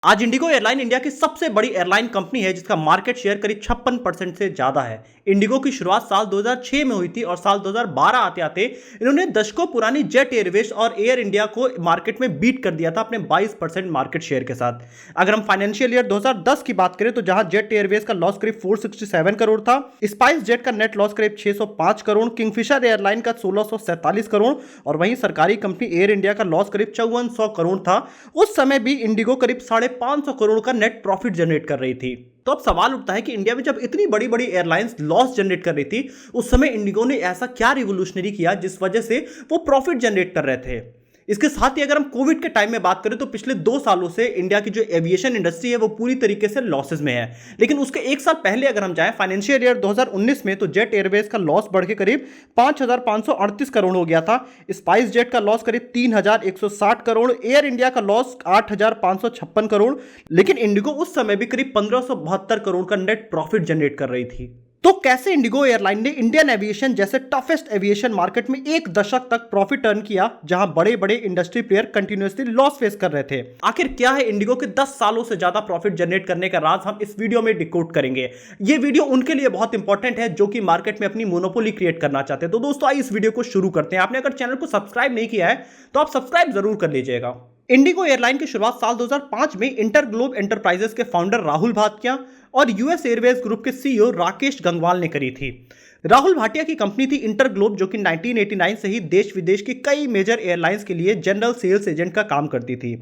आज Indigo airline India की सबसे बड़ी एयरलाइन कंपनी है जिसका मार्केट शेयर करीब 56% से ज्यादा है। इंडिगो की शुरुआत साल 2006 में हुई थी और साल 2012 आते आते इन्होंने दशकों पुरानी जेट एयरवेज और एयर इंडिया को मार्केट में बीट कर दिया था अपने 22% मार्केट शेयर के साथ। अगर हम फाइनेंशियल ईयर 2010 की बात करें तो जहां जेट एयरवेज का लॉस करीब 467 करोड़ था, स्पाइस जेट का नेट लॉस करीब 605 करोड़, किंगफिशर एयरलाइन का 1647 करोड़ और वहीं सरकारी कंपनी एयर इंडिया का लॉस करीब 5400 करोड़ था। उस समय भी इंडिगो करीब 550 करोड़ का नेट प्रॉफिट जनरेट कर रही थी। तो अब सवाल उठता है कि इंडिया में जब इतनी बड़ी बड़ी एयरलाइंस लॉस जनरेट कर रही थी, उस समय इंडिगो ने ऐसा क्या रिवोल्यूशनरी किया जिस वजह से वो प्रॉफिट जनरेट कर रहे थे। इसके साथ ही अगर हम कोविड के टाइम में बात करें तो पिछले 2 सालों से इंडिया की जो एविएशन इंडस्ट्री है वो पूरी तरीके से लॉसेस में है। लेकिन उसके 1 साल पहले अगर हम जाएं फाइनेंशियल ईयर 2019 में, तो जेट एयरवेज का लॉस बढ़ के करीब 5,538 करोड़ हो गया था। स्पाइस जेट का लॉस करीब 3,160 करोड़, एयर इंडिया का लॉस 8,556 करोड़, लेकिन इंडिगो उस समय भी करीब 1,572 करोड़ का नेट प्रॉफिट जनरेट कर रही थी। तो कैसे इंडिगो एयरलाइन ने इंडियन एविएशन जैसे टफेस्ट एविएशन मार्केट में 1 दशक तक प्रॉफिट अर्न किया जहां बड़े बड़े industry player continuously loss face कर रहे थे। आखिर क्या है इंडिगो के 10 सालों से ज्यादा प्रॉफिट जनरेट करने का राज, हम इस वीडियो में डिकोड करेंगे। ये वीडियो उनके लिए बहुत इंपॉर्टेंट है जो कि मार्केट में अपनी मोनोपोली क्रिएट करना चाहते हैं। तो दोस्तों आइए इस वीडियो को शुरू करते हैं। आपने अगर चैनल को सब्सक्राइब नहीं किया है तो आप सब्सक्राइब जरूर कर लीजिएगा। इंडिगो एयरलाइन की शुरुआत साल 2005 में इंटरग्लोब एंटरप्राइजेस के फाउंडर राहुल भाटिया और यूएस एयरवेज ग्रुप के सीईओ राकेश गंगवाल ने करी थी। राहुल भाटिया की कंपनी थी इंटरग्लोब, जो कि 1989 से ही देश विदेश की कई मेजर एयरलाइंस के लिए जनरल सेल्स एजेंट का काम करती थी।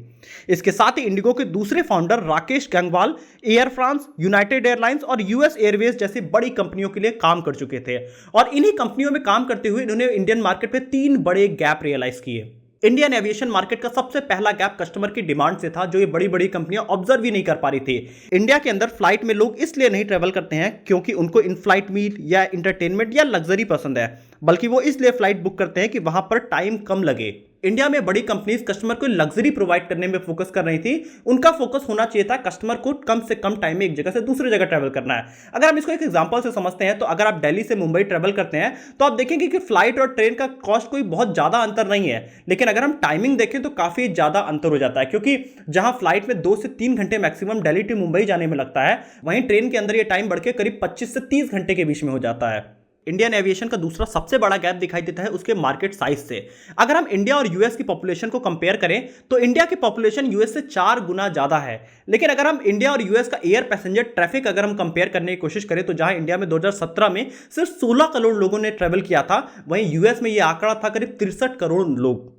इसके साथ ही इंडिगो के दूसरे founder Rakesh Gangwal air France, United airlines और यूएस एयरवेज जैसी बड़ी कंपनियों के लिए काम कर चुके थे और इन्हीं कंपनियों में काम करते हुए इन्होंने इंडियन मार्केट में 3 बड़े गैप रियलाइज किए। इंडियन एविएशन मार्केट का सबसे पहला गैप कस्टमर की डिमांड से था, जो ये बड़ी बड़ी कंपनियां ऑब्जर्व ही नहीं कर पा रही थी। इंडिया के अंदर फ्लाइट में लोग इसलिए नहीं ट्रेवल करते हैं क्योंकि उनको इन फ्लाइट मील या इंटरटेनमेंट या लग्जरी पसंद है, बल्कि वो इसलिए फ्लाइट बुक करते हैं कि वहां पर टाइम कम लगे। इंडिया में बड़ी कंपनीज कस्टमर को लग्जरी प्रोवाइड करने में फोकस कर रही थी। उनका फोकस होना चाहिए था कस्टमर को कम से कम टाइम में एक जगह से दूसरी जगह ट्रैवल करना है। अगर हम इसको एक एग्जांपल से समझते हैं तो अगर आप दिल्ली से मुंबई ट्रैवल करते हैं तो आप देखेंगे कि फ्लाइट और ट्रेन का कॉस्ट कोई बहुत ज्यादा अंतर नहीं है, लेकिन अगर हम टाइमिंग देखें तो काफी ज्यादा अंतर हो जाता है, क्योंकि जहां फ्लाइट में 2 से 3 घंटे मैक्सिमम दिल्ली टू मुंबई जाने में लगता है, वहीं ट्रेन के अंदर यह टाइम बढ़ के करीब 25 से 30 घंटे के बीच में हो जाता है। इंडियन एविएशन का दूसरा सबसे बड़ा गैप दिखाई देता है उसके मार्केट साइज से। अगर हम इंडिया और यूएस की पॉपुलेशन को कंपेयर करें तो इंडिया की पॉपुलेशन यूएस से 4 गुना ज्यादा है, लेकिन अगर हम इंडिया और यूएस का एयर पैसेंजर ट्रैफिक अगर हम कंपेयर करने की कोशिश करें तो जहां इंडिया में 2017 में सिर्फ 16 करोड़ लोगों ने ट्रेवल किया था, वहीं यूएस में यह आंकड़ा था करीब 63 करोड़ लोग।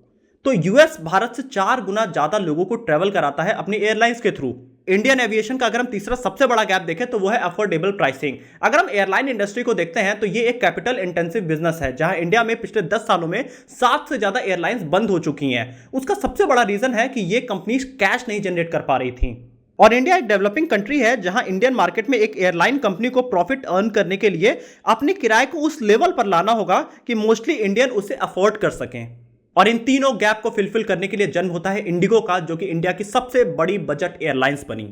तो यूएस भारत से 4 गुना ज्यादा लोगों को ट्रेवल कराता है अपनी एयरलाइंस के थ्रू। इंडियन एविएशन का अगर हम तीसरा सबसे बड़ा गैप देखें तो वो है अफोर्डेबल प्राइसिंग। अगर हम एयरलाइन इंडस्ट्री को देखते हैं तो ये एक कैपिटल इंटेंसिव बिजनेस है, जहां इंडिया में पिछले 10 सालों में 7 से ज्यादा एयरलाइंस बंद हो चुकी हैं। उसका सबसे बड़ा रीजन है कि ये कंपनीज कैश नहीं जनरेट कर पा रही थी। और इंडिया एक डेवलपिंग कंट्री है जहां इंडियन मार्केट में एक एयरलाइन कंपनी को प्रॉफिट अर्न करने के लिए अपने किराए को उस लेवल पर लाना होगा कि मोस्टली इंडियन उसे अफोर्ड कर सकें। और इन तीनों गैप को फिलफिल करने के लिए जन्म होता है इंडिगो का, जो कि इंडिया की सबसे बड़ी बजट एयरलाइंस बनी।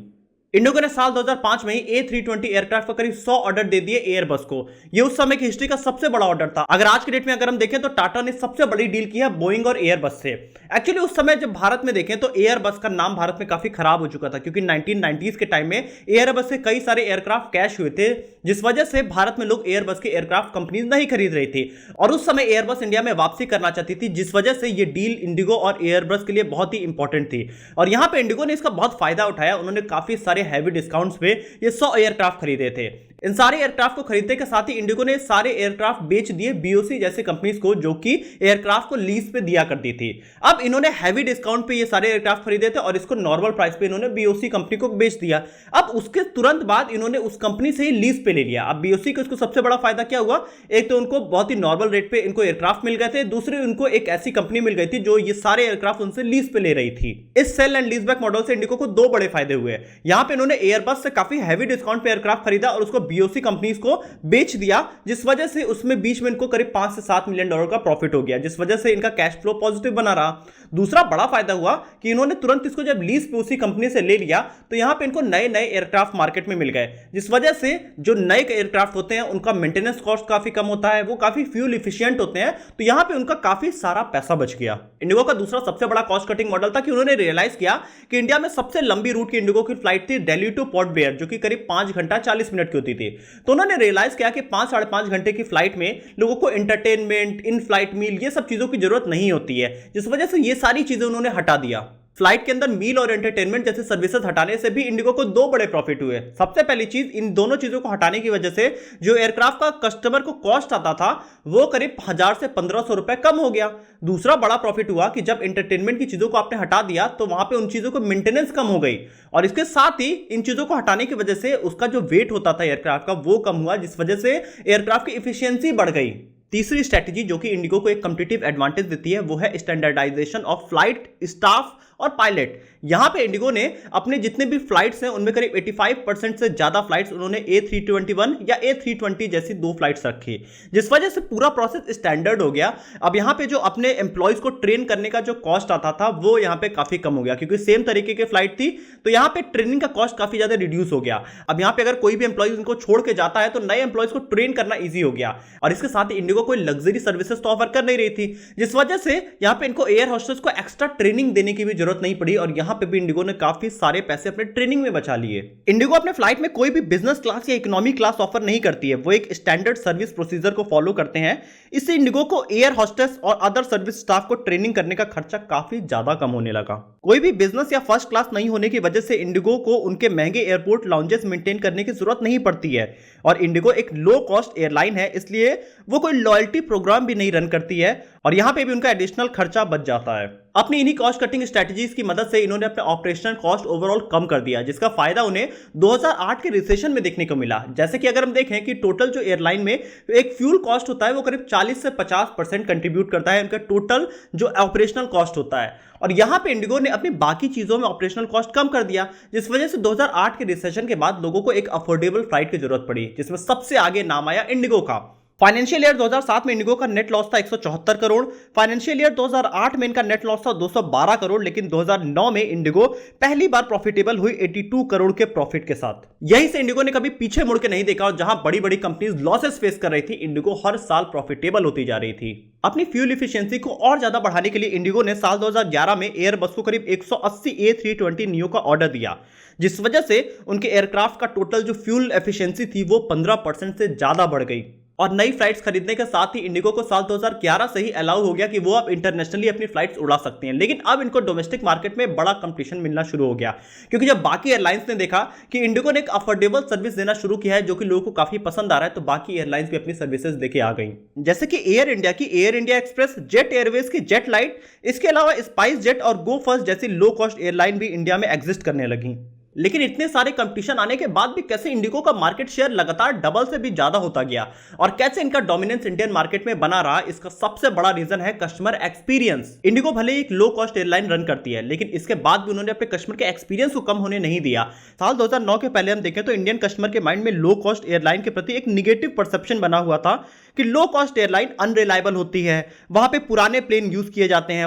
इंडिगो ने साल 2005 में ही A320 एयरक्राफ्ट का करीब 100 ऑर्डर दे दिए एयरबस को। यह उस समय की हिस्ट्री का सबसे बड़ा ऑर्डर था। अगर आज के डेट में अगर हम देखें तो टाटा ने सबसे बड़ी डील की है बोइंग और एयरबस से। एक्चुअली उस समय जब भारत में देखें तो एयरबस का नाम भारत में काफी खराब हो चुका था, क्योंकि 1990s के टाइम में एयरबस से कई सारे एयरक्राफ्ट कैश हुए थे, जिस वजह से भारत में लोग एयरबस के एयरक्राफ्ट कंपनीज नहीं खरीद रही थी। और उस समय एयरबस इंडिया में वापसी करना चाहती थी, जिस वजह से यह डील इंडिगो और एयरबस के लिए बहुत ही इंपॉर्टेंट थी। और यहां पे इंडिगो ने इसका बहुत फायदा उठाया। उन्होंने काफी सारे हैवी डिस्काउंट्स पे ये 100 एयरक्राफ्ट खरीदे थे। इन सारे एयरक्राफ्ट को खरीदने के साथ ही इंडिगो ने सारे एयरक्राफ्ट बेच दिए बीओसी जैसे कंपनीज को, जो कि एयरक्राफ्ट को लीज पे दिया करती थी। अब इन्होंने हैवी डिस्काउंट पे ये सारे एयरक्राफ्ट खरीदे थे और इसको नॉर्मल प्राइस पे इन्होंने बीओसी कंपनी को बेच दिया। अब उसके तुरंत बाद इन्होंने उस कंपनी से ही लीज पे ले लिया। अब बीओसी को इसको सबसे बड़ा फायदा क्या हुआ, एक तो उनको बहुत ही नॉर्मल रेट पे इनको एयरक्राफ्ट मिल गए थे, दूसरे उनको एक ऐसी कंपनी मिल गई थी जो ये सारे एयरक्राफ्ट उनसे लीज पे ले रही थी। इस sale and lease back model से इंडिगो को 2 बड़े फायदे हुए। यहां पे इन्होंने एयरबस से काफी हैवी डिस्काउंट पे एयरक्राफ्ट खरीदा और उसको बीओसी कंपनीज को बेच दिया, जिस वजह से उसमें बीच में इनको करीब 5 से 7 मिलियन डॉलर का प्रॉफिट हो गया, जिस वजह से इनका कैश फ्लो पॉजिटिव बना रहा। दूसरा बड़ा फायदा हुआ कि इन्होंने तुरंत इसको जब लीज पे उसी कंपनी से ले लिया तो यहां पे इनको नए नए एयरक्राफ्ट मार्केट में मिल गए, जिस वजह से जो नए एयरक्राफ्ट होते हैं उनका मेंटेनेंस कॉस्ट काफी कम होता है, वो काफी फ्यूल इफिशिएंट होते हैं, तो यहां पे उनका काफी सारा पैसा बच गया। इंडिगो का दूसरा सबसे बड़ा कॉस्ट कटिंग मॉडल था कि उन्होंने रियलाइज किया कि इंडिया में सबसे लंबी रूट की इंडिगो की फ्लाइट थी दिल्ली टू पोर्ट ब्लेयर, जो कि करीब 5 घंटा 40 मिनट की होती थी। तो उन्होंने रियलाइज किया कि 5-5.5 घंटे की फ्लाइट में लोगों को एंटरटेनमेंट, इन फ्लाइट मील, ये सब चीजों की जरूरत नहीं होती है, जिस वजह से ये सारी चीजें उन्होंने हटा दिया। फ्लाइट के अंदर मील और एंटरटेनमेंट जैसे सर्विसेज हटाने से भी इंडिगो को 2 बड़े प्रॉफिट हुए। सबसे पहली चीज, इन दोनों चीजों को हटाने की वजह से जो एयरक्राफ्ट का कस्टमर को कॉस्ट आता था वो करीब 1000 से 1500 रुपए कम हो गया। दूसरा बड़ा प्रॉफिट हुआ कि जब एंटरटेनमेंट की चीजों को आपने हटा दिया तो वहां पे उन चीजों को मेंटेनेंस कम हो गई, और इसके साथ ही इन चीजों को हटाने की वजह से उसका जो वेट होता था एयरक्राफ्ट का वो कम हुआ, जिस वजह से एयरक्राफ्ट की इफिशियंसी बढ़ गई। तीसरी स्ट्रेटजी जो कि इंडिगो को एक कंपटीटिव एडवांटेज देती है वो है स्टैंडर्डाइजेशन ऑफ फ्लाइट स्टाफ और पायलट। यहां पे इंडिगो ने अपने जितने भी फ्लाइट्स हैं उनमें करीब 85% से ज्यादा फ्लाइट्स उन्होंने A321 या A320 जैसी 2 फ्लाइट्स रखी, जिस वजह से पूरा प्रोसेस स्टैंडर्ड हो गया। अब यहां पे जो अपने एम्प्लॉयज को ट्रेन करने का जो कॉस्ट आता था वो यहां पे काफी कम हो गया, क्योंकि सेम तरीके की फ्लाइट थी, तो यहां पे ट्रेनिंग का कॉस्ट काफी ज्यादा रिड्यूस हो गया। अब यहां पे अगर कोई भी एम्प्लॉय उनको छोड़ के जाता है तो नए एम्प्लॉयज को ट्रेन करना ईजी हो गया, और इसके साथ ही इंडिगो कोई लग्जरी सर्विसेज तो ऑफर कर नहीं रही थी, जिस वजह से यहां पे इनको एयर होस्टेस को एक्स्ट्रा ट्रेनिंग देने की भी जरूरत नहीं पड़ी, और यहां पे भी इंडिगो ने काफी सारे पैसे अपने ट्रेनिंग में बचा लिए। इंडिगो अपने फ्लाइट में कोई भी बिजनेस क्लास या इकोनॉमी क्लास ऑफर नहीं करती है, वो एक स्टैंडर्ड सर्विस प्रोसीजर को फॉलो करते हैं। इससे इंडिगो को एयर होस्टेस और अदर सर्विस स्टाफ को ट्रेनिंग करने का खर्चा काफी ज्यादा कम होने लगा। कोई भी बिजनेस या फर्स्ट क्लास नहीं होने की वजह से इंडिगो को उनके महंगे एयरपोर्ट लाउंजेस मेंटेन करने की जरूरत नहीं पड़ती है, और इंडिगो एक लो कॉस्ट एयरलाइन है, इसलिए वो कोई लॉयल्टी प्रोग्राम भी नहीं रन करती है, और यहां पे भी उनका एडिशनल खर्चा बच जाता है। अपनी इन्हीं कॉस्ट कटिंग स्ट्रेटजीज की मदद से इन्होंने अपने ऑपरेशनल कॉस्ट ओवरऑल कम कर दिया, जिसका फायदा उन्हें 2008 के रिसेशन में देखने को मिला। जैसे कि अगर हम देखें कि टोटल जो एयरलाइन में एक फ्यूल कॉस्ट होता है वो करीब 40 से 50% कंट्रीब्यूट करता है उनका टोटल जो ऑपरेशनल कॉस्ट होता है, और यहां पे इंडिगो ने अपनी बाकी चीजों में ऑपरेशनल कॉस्ट कम कर दिया, जिस वजह से 2008 के रिसेशन के बाद लोगों को एक अफोर्डेबल फ्लाइट की जरूरत पड़ी, जिसमें सबसे आगे नाम आया इंडिगो का। फाइनेंशियल ईयर 2007 में इंडिगो का नेट लॉस था 174 करोड़, फाइनेंशियल ईयर 2008 में इनका नेट लॉस था 212 करोड़, लेकिन 2009 में इंडिगो पहली बार प्रॉफिटेबल हुई 82 करोड़ के प्रॉफिट के साथ। यहीं से इंडिगो ने कभी पीछे मुड़ के नहीं देखा, और जहां बड़ी बड़ी कंपनीज लॉसेस फेस कर रही थी, इंडिगो हर साल प्रॉफिटेबल होती जा रही थी। अपनी फ्यूल इफिशियंसी को और ज्यादा बढ़ाने के लिए इंडिगो ने साल 2011 में एयरबस को करीब 180 A320 नियो का ऑर्डर दिया, जिस वजह से उनके एयरक्राफ्ट का टोटल जो फ्यूल एफिशिएंसी थी वो 15% से ज्यादा बढ़ गई। और नई फ्लाइट्स खरीदने के साथ ही इंडिगो को साल 2011 से ही अलाउ हो गया कि वो अब इंटरनेशनली अपनी फ्लाइट्स उड़ा सकते हैं, लेकिन अब इनको डोमेस्टिक मार्केट में बड़ा कंपटीशन मिलना शुरू हो गया, क्योंकि जब बाकी एयरलाइंस ने देखा कि इंडिगो ने एक अफोर्डेबल सर्विस देना शुरू किया है जो कि लोगों को काफी पसंद आ रहा है, तो बाकी एयरलाइंस भी अपनी सर्विसेज लेके आ गई, जैसे कि एयर इंडिया की air India express, jet Airways की जेट लाइट, इसके अलावा स्पाइस जेट और गो फर्स्ट जैसी लो कॉस्ट एयरलाइन भी इंडिया में एग्जिस्ट करने लगी। लेकिन इतने सारे कंपटीशन आने के बाद भी कैसे इंडिगो का मार्केट शेयर लगातार डबल से भी ज्यादा होता गया, और कैसे इनका डोमिनेंस इंडियन मार्केट में बना रहा, इसका सबसे बड़ा रीजन है कस्टमर एक्सपीरियंस। इंडिगो भले ही एक लो कॉस्ट एयरलाइन रन करती है, लेकिन इसके बाद भी उन्होंने अपने कस्टमर के एक्सपीरियंस को कम होने नहीं दिया। साल 2009 के पहले हम देखें तो इंडियन कस्टमर के माइंड में लो कॉस्ट एयरलाइन के प्रति एक निगेटिव परसेप्शन बना हुआ था कि लो कॉस्ट एयरलाइन अनरिलायबल होती है, वहां पे पुराने प्लेन यूज किए जाते हैं,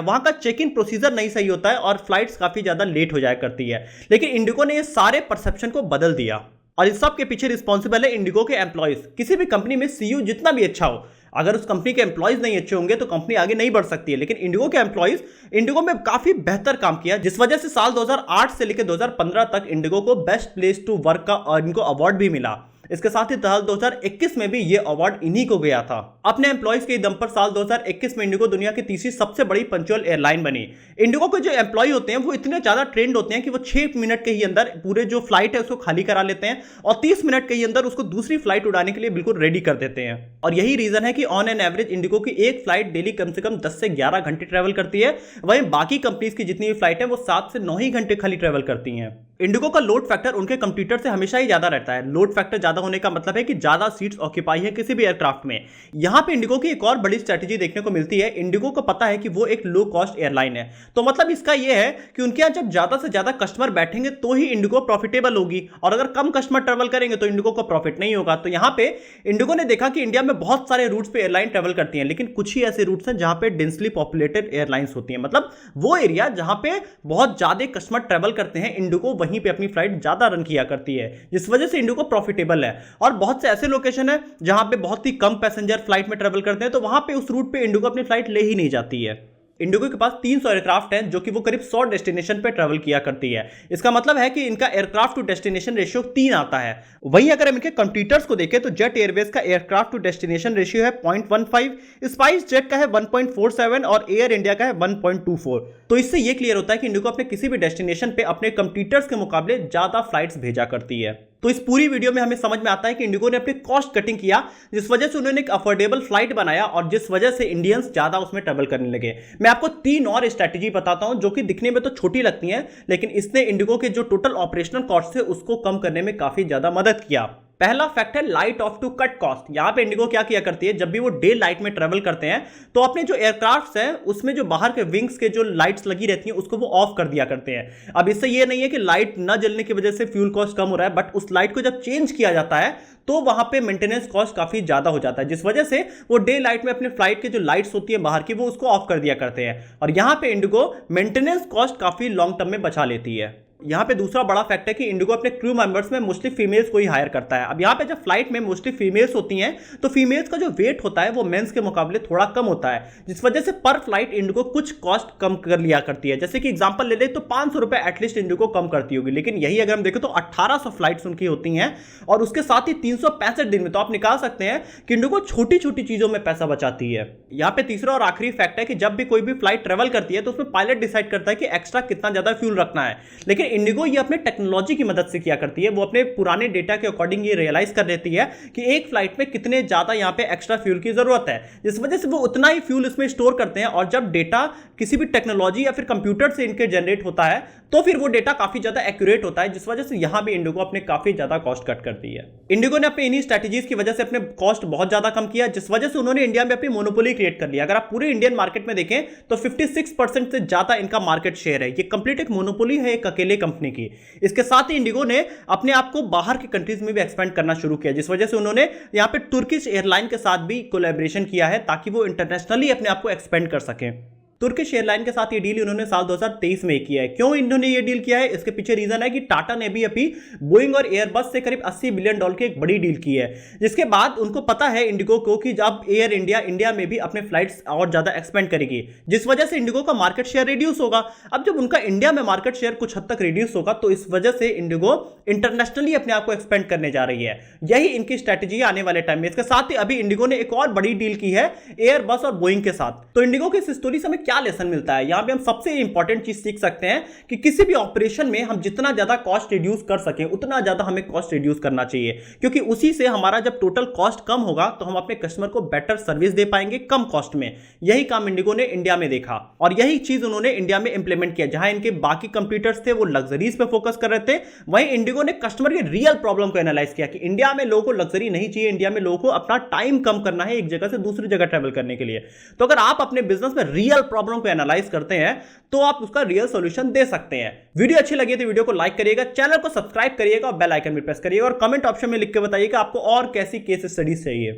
वहां का चेक इन प्रोसीजर नहीं सही होता है, और फ्लाइट्स काफी ज्यादा लेट हो जाया करती है। लेकिन इंडिगो ने ये सारे परसेप्शन को बदल दिया, और इस सब के पीछे रिस्पॉन्सिबल है इंडिगो के एम्प्लॉयज। किसी भी कंपनी में सीईओ जितना भी अच्छा हो, अगर उस कंपनी के एम्प्लॉयज नहीं अच्छे होंगे तो कंपनी आगे नहीं बढ़ सकती है। लेकिन इंडिगो के एम्प्लॉयज इंडिगो में काफी बेहतर काम किया, जिस वजह से साल 2008 से लेकर 2015 तक इंडिगो को बेस्ट प्लेस टू वर्क का इनको अवार्ड भी मिला। इसके साथ ही साल 2021 में भी ये अवार्ड इन्हीं को गया था। अपने एम्प्लॉयज के दम पर साल 2021 में इंडिगो दुनिया की तीसरी सबसे बड़ी पंक्चुअल एयरलाइन बनी। इंडिगो के जो एम्प्लॉय होते हैं वो इतने ज्यादा ट्रेंड होते हैं कि वो 6 मिनट के ही अंदर पूरे जो फ्लाइट है उसको खाली करा लेते हैं, और 30 मिनट के ही अंदर उसको दूसरी फ्लाइट उड़ाने के लिए बिल्कुल रेडी कर देते हैं। और यही रीजन है कि ऑन एन एवरेज इंडिगो की एक फ्लाइट डेली कम से कम 10 से 11 घंटे ट्रेवल करती है, वहीं बाकी कंपनीज की जितनी भी फ्लाइट है वो 7 से 9 ही घंटे खाली ट्रेवल करती हैं। इंडिगो का लोड फैक्टर उनके कंप्यूटर से हमेशा ही ज्यादा रहता है। लोड फैक्टर ज्यादा होने का मतलब है कि ज्यादा सीट्स ऑक्यूपाई है किसी भी एयरक्राफ्ट में। यहां पे इंडिगो की एक और बड़ी स्ट्रेटजी देखने को मिलती है। इंडिगो को पता है कि वो एक लो कॉस्ट एयरलाइन है, तो मतलब इसका यह है कि उनके यहां जब ज्यादा से ज्यादा कस्टमर बैठेंगे तो ही इंडिगो प्रॉफिटेबल होगी, और अगर कम कस्टमर ट्रेवल करेंगे तो इंडिगो को प्रॉफिट नहीं होगा। तो यहां पे इंडिगो ने देखा कि इंडिया में बहुत सारे रूट्स पे एयरलाइन ट्रेवल करती हैं, लेकिन कुछ ही ऐसे रूट्स हैं जहां पे डेंसली पॉपुलेटेड एयरलाइंस होती हैं, मतलब वो एरिया जहां पे बहुत ज्यादा कस्टमर ट्रेवल करते हैं, इंडिगो वहीं पे अपनी फ्लाइट ज्यादा रन किया करती है, जिस वजह से इंडिगो प्रॉफिटेबल है। और बहुत से ऐसे लोकेशन है जहां पे बहुत ही कम पैसेंजर फ्लाइट में ट्रेवल करते हैं, तो वहां पे उस रूट पे इंडिगो अपनी फ्लाइट ले ही नहीं जाती है। इंडिगो के पास 300 एयरक्राफ्ट हैं जो कि वो करीब 100 डेस्टिनेशन पे ट्रैवल किया करती है। इसका मतलब है कि इनका एयरक्राफ्ट टू डेस्टिनेशन रेशियो 3 आता है। वहीं अगर हम इनके कंपटीटर्स को देखें तो जेट एयरवेज का एयरक्राफ्ट टू डेस्टिनेशन रेशियो है 0.15, स्पाइस जेट का है 1.47 और एयर इंडिया का है 1.24। तो इससे यह क्लियर होता है कि इंडिगो अपने किसी भी डेस्टिनेशन पे अपने कंपटीटर्स के मुकाबले ज्यादा फ्लाइट्स भेजा करती है। तो इस पूरी वीडियो में हमें समझ में आता है कि इंडिगो ने अपनी कॉस्ट कटिंग किया, जिस वजह से उन्होंने एक अफोर्डेबल फ्लाइट बनाया और जिस वजह से इंडियंस ज्यादा उसमें ट्रेवल करने लगे। मैं आपको 3 और स्ट्रैटेजी बताता हूं जो कि दिखने में तो छोटी लगती हैं, लेकिन इसने इंडिगो के जो टोटल ऑपरेशनल कॉस्ट थे उसको कम करने में काफी ज्यादा मदद किया। पहला फैक्ट है light off to cut cost. यहां पे इंडिगो क्या किया करती है, जब भी वो डे लाइट में ट्रेवल करते हैं तो अपने जो एयरक्राफ्ट्स हैं उसमें जो बाहर के विंग्स के जो लाइट्स लगी रहती हैं उसको वो ऑफ कर दिया करते हैं। अब इससे ये नहीं है कि लाइट न जलने की वजह से फ्यूल कॉस्ट कम हो रहा है, बट उस लाइट को जब चेंज किया जाता है तो वहां पे मेंटेनेंस कॉस्ट काफी ज्यादा हो जाता है, जिस वजह से वो डे लाइट में अपने फ्लाइट के जो लाइट्स होती है बाहर की वो उसको ऑफ कर दिया करते हैं, और यहां पे इंडिगो मेंटेनेंस कॉस्ट काफी लॉन्ग टर्म में बचा लेती है। यहाँ पे दूसरा बड़ा फैक्ट है कि इंडिगो अपने क्रू मेंबर्स में मोस्टली फीमेल्स को ही हायर करता है। अब यहाँ पे जब फ्लाइट में मोस्टली फीमेल्स होती हैं तो फीमेल्स का जो वेट होता है वो मेंस के मुकाबले थोड़ा कम होता है, जिस वजह से पर फ्लाइट इंडिगो कुछ कॉस्ट कम कर लिया करती है। जैसे कि एग्जांपल ले ले तो 500 रुपए एटलीस्ट इंडिगो कम करती होगी, लेकिन यही अगर हम देखें तो 1800 फ्लाइट्स उनकी होती हैं, और उसके साथ ही 365 दिन में तो आप निकाल सकते हैं कि इंडिगो छोटी छोटी चीजों में पैसा बचाती है। यहाँ पे तीसरा और आखिरी फैक्ट है कि जब भी कोई भी फ्लाइट ट्रेवल करती है तो उसमें पायलट डिसाइड करता है कि एक्स्ट्रा कितना ज्यादा फ्यूल रखना है, लेकिन इंडिगो ये अपने टेक्नोलॉजी की मदद से किया करती है। वो अपने पुराने डेटा के अकॉर्डिंग ये रियलाइज कर लेती है कि एक फ्लाइट में कितने ज्यादा यहां पे एक्स्ट्रा फ्यूल की जरूरत है, जिस वजह से वो उतना ही फ्यूल इसमें स्टोर करते हैं, और जब डेटा किसी भी टेक्नोलॉजी या फिर कंप्यूटर से इनके जनरेट होता है तो फिर वो डेटा काफी ज्यादा एक्यूरेट होता है, जिस वजह से यहां भी इंडिगो अपने काफी ज्यादा कॉस्ट कट करती है। इंडिगो ने अपने इन्हीं स्ट्रेटजीज की वजह से अपने कॉस्ट बहुत ज्यादा कम किया, जिस वजह से उन्होंने इंडिया में अपनी मोनोपोली क्रिएट कर लिया। अगर आप पूरे इंडियन मार्केट में देखें तो 56% से ज्यादा इनका मार्केट शेयर है। ये कंप्लीट एक मोनोपोली है एक अकेले कंपनी की। इसके साथ ही इंडिगो ने अपने आप को बाहर की कंट्रीज में भी एक्सपेंड करना शुरू किया, जिस वजह से उन्होंने यहां पे तुर्किश एयरलाइन के साथ भी कोलैबोरेशन किया है ताकि वो इंटरनेशनली अपने आप को एक्सपेंड कर सकें। तुर्किश एयरलाइन के साथ ये डील इन्होंने साल 2023 में किया है। क्यों इन्होंने ये डील किया है, इसके पीछे रीजन है कि टाटा ने भी अभी बोइंग और एयरबस से करीब $80 बिलियन की एक बड़ी डील की है, जिसके बाद उनको पता है इंडिगो को कि जब एयर इंडिया में भी अपने फ्लाइट्स और ज्यादा एक्सपेंड करेगी, जिस वजह से इंडिगो का मार्केट शेयर रिड्यूस होगा। अब जब उनका इंडिया में मार्केट शेयर कुछ हद तक रिड्यूस होगा तो इस वजह से इंडिगो इंटरनेशनली अपने आप को एक्सपेंड करने जा रही है। यही इनकी स्ट्रेटेजी आने वाले टाइम में। इसके साथ ही अभी इंडिगो ने एक और बड़ी डील की है एयरबस और बोइंग के साथ। तो इंडिगो की इस स्टोरी से हमें क्या लेसन मिलता है, यहां पे हम सबसे इंपॉर्टेंट चीज सीख सकते हैं कि किसी भी ऑपरेशन में हम जितना ज्यादा कॉस्ट रिड्यूस कर सकें उतना ज्यादा हमें कॉस्ट रिड्यूस करना चाहिए, क्योंकि उसी से हमारा जब टोटल कॉस्ट कम होगा तो हम अपने कस्टमर को बेटर सर्विस दे पाएंगे कम कॉस्ट में। यही काम इंडिगो ने इंडिया में देखा और यही चीज उन्होंने इंडिया में इंप्लीमेंट किया। जहां इनके बाकी कंपटीटर्स थे वो लग्जरीज पे फोकस कर रहे थे, वहीं इंडिगो ने कस्टमर के रियल प्रॉब्लम को एनालाइज किया कि इंडिया में लोगों को लग्जरी नहीं चाहिए, इंडिया में लोगों को अपना टाइम कम करना है एक जगह से दूसरी जगह ट्रेवल करने के लिए। तो अगर आप अपने बिजनेस में रियल प्रॉब्लम को एनालाइज करते हैं तो आप उसका रियल सॉल्यूशन दे सकते हैं। वीडियो अच्छी लगी तो वीडियो को लाइक करिएगा, चैनल को सब्सक्राइब करिएगा और बेल आइकन भी प्रेस करिएगा, और कमेंट ऑप्शन में लिख के बताइएगा आपको और कैसी केस स्टडीज चाहिए।